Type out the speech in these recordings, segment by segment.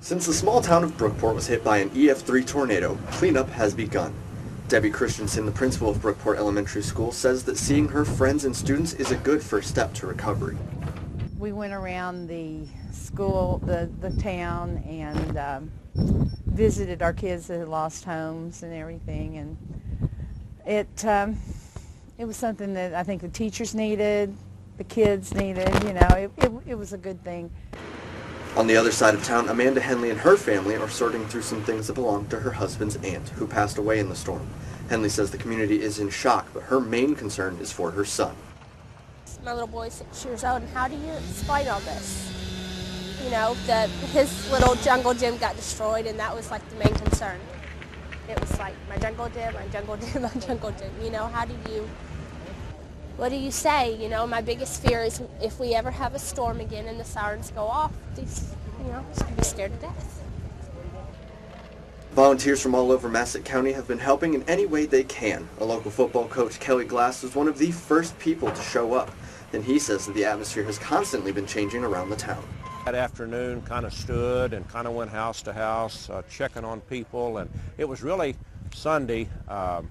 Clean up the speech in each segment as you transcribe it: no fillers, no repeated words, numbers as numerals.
Since the small town of Brookport was hit by an EF3 tornado, cleanup has begun. Debbie Christensen, the principal of Brookport Elementary School, says that seeing her friends and students is a good first step to recovery. We went around the school, the town, and visited our kids that had lost homes and everything, and it was something that I think the teachers needed, the kids needed, it was a good thing. On the other side of town, Amanda Henley and her family are sorting through some things that belong to her husband's aunt, who passed away in the storm. Henley says the community is in shock, but her main concern is for her son. My little boy's 6 years old, and how do you explain all this? That his little jungle gym got destroyed, and that was like the main concern. It was like, my jungle gym, my jungle gym, my jungle gym. What do you say? My biggest fear is if we ever have a storm again and the sirens go off, he's going to be scared to death. Volunteers from all over Massac County have been helping in any way they can. A local football coach, Kelly Glass, was one of the first people to show up. And he says that the atmosphere has constantly been changing around the town. That afternoon kind of stood and kind of went house to house, checking on people, and it was really Sunday a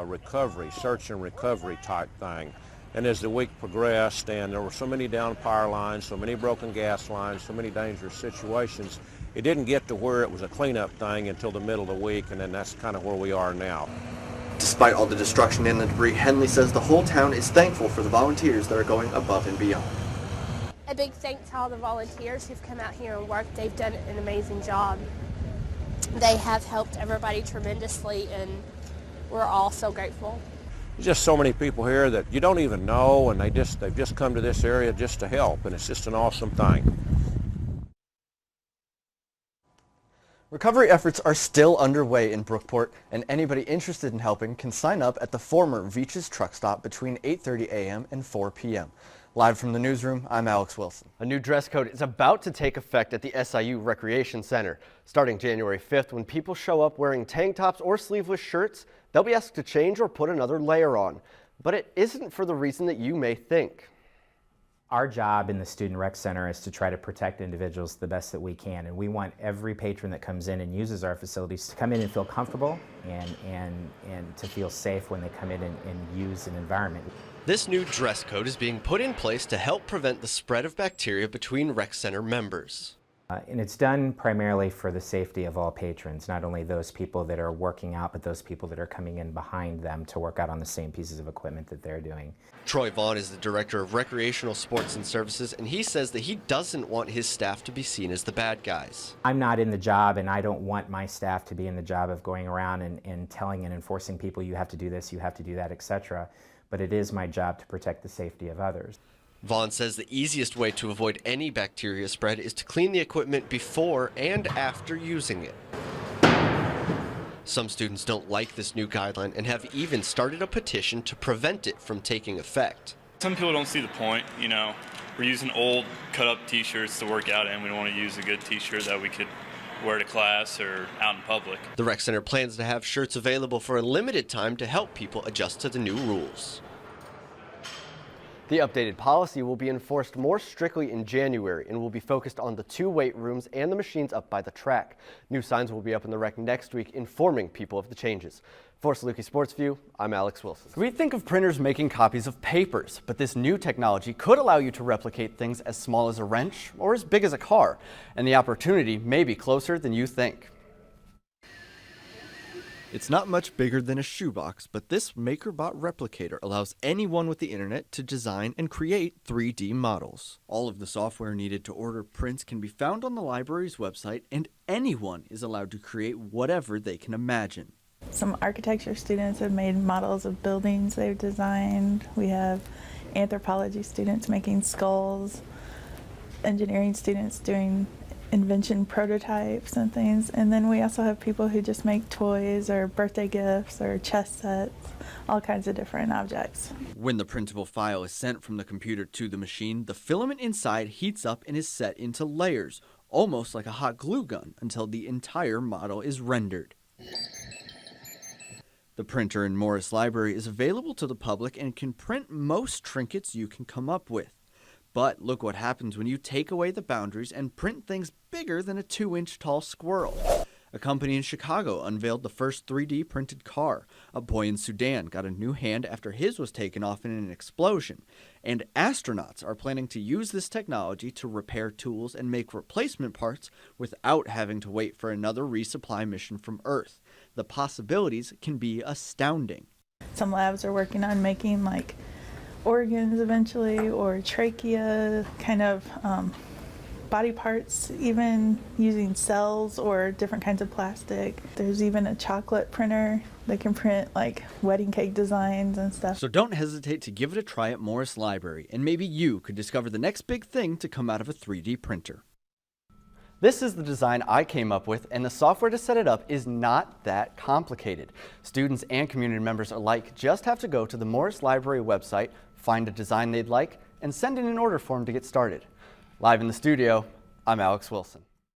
recovery, search and recovery type thing. And as the week progressed, and there were so many down power lines, so many broken gas lines, so many dangerous situations, it didn't get to where it was a cleanup thing until the middle of the week, and then that's kind of where we are now. Despite all the destruction and the debris, Henley says the whole town is thankful for the volunteers that are going above and beyond. A big thanks to all the volunteers who've come out here and worked. They've done an amazing job. They have helped everybody tremendously, and we're all so grateful. There's just so many people here that you don't even know, and they've just come to this area just to help, and it's just an awesome thing. Recovery efforts are still underway in Brookport, and anybody interested in helping can sign up at the former Veach's truck stop between 8:30 a.m. and 4 p.m. Live from the newsroom, I'm Alex Wilson. A new dress code is about to take effect at the SIU Recreation Center. Starting January 5th, when people show up wearing tank tops or sleeveless shirts, they'll be asked to change or put another layer on. But it isn't for the reason that you may think. Our job in the Student Rec Center is to try to protect individuals the best that we can, and we want every patron that comes in and uses our facilities to come in and feel comfortable and to feel safe when they come in and use an environment. This new dress code is being put in place to help prevent the spread of bacteria between rec center members. And it's done primarily for the safety of all patrons, not only those people that are working out, but those people that are coming in behind them to work out on the same pieces of equipment that they're doing. Troy Vaughn is the director of recreational sports and services, and he says that he doesn't want his staff to be seen as the bad guys. I'm not in the job, and I don't want my staff to be in the job of going around and telling and enforcing people, you have to do this, you have to do that, etc. But it is my job to protect the safety of others. Vaughn says the easiest way to avoid any bacteria spread is to clean the equipment before and after using it. Some students don't like this new guideline and have even started a petition to prevent it from taking effect. Some people don't see the point, We're using old cut-up t-shirts to work out in. We don't want to use a good t-shirt that we could wear to class or out in public. The rec center plans to have shirts available for a limited time to help people adjust to the new rules. The updated policy will be enforced more strictly in January and will be focused on the 2 weight rooms and the machines up by the track. New signs will be up in the rec next week informing people of the changes. For Saluki Sports View, I'm Alex Wilson. We think of printers making copies of papers, but this new technology could allow you to replicate things as small as a wrench or as big as a car, and the opportunity may be closer than you think. It's not much bigger than a shoebox, but this MakerBot replicator allows anyone with the internet to design and create 3D models. All of the software needed to order prints can be found on the library's website, and anyone is allowed to create whatever they can imagine. Some architecture students have made models of buildings they've designed. We have anthropology students making skulls, engineering students doing invention prototypes and things, and then we also have people who just make toys or birthday gifts or chess sets, all kinds of different objects. When the printable file is sent from the computer to the machine, the filament inside heats up and is set into layers, almost like a hot glue gun, until the entire model is rendered. The printer in Morris Library is available to the public and can print most trinkets you can come up with. But look what happens when you take away the boundaries and print things bigger than a 2-inch tall squirrel. A company in Chicago unveiled the first 3D printed car. A boy in Sudan got a new hand after his was taken off in an explosion. And astronauts are planning to use this technology to repair tools and make replacement parts without having to wait for another resupply mission from Earth. The possibilities can be astounding. Some labs are working on making like organs eventually, or trachea, kind of body parts, even using cells or different kinds of plastic. There's even a chocolate printer that can print like wedding cake designs and stuff. So don't hesitate to give it a try at Morris Library, and maybe you could discover the next big thing to come out of a 3D printer. This is the design I came up with, and the software to set it up is not that complicated. Students and community members alike just have to go to the Morris Library website, find a design they'd like, and send in an order form to get started. Live in the studio, I'm Alex Wilson.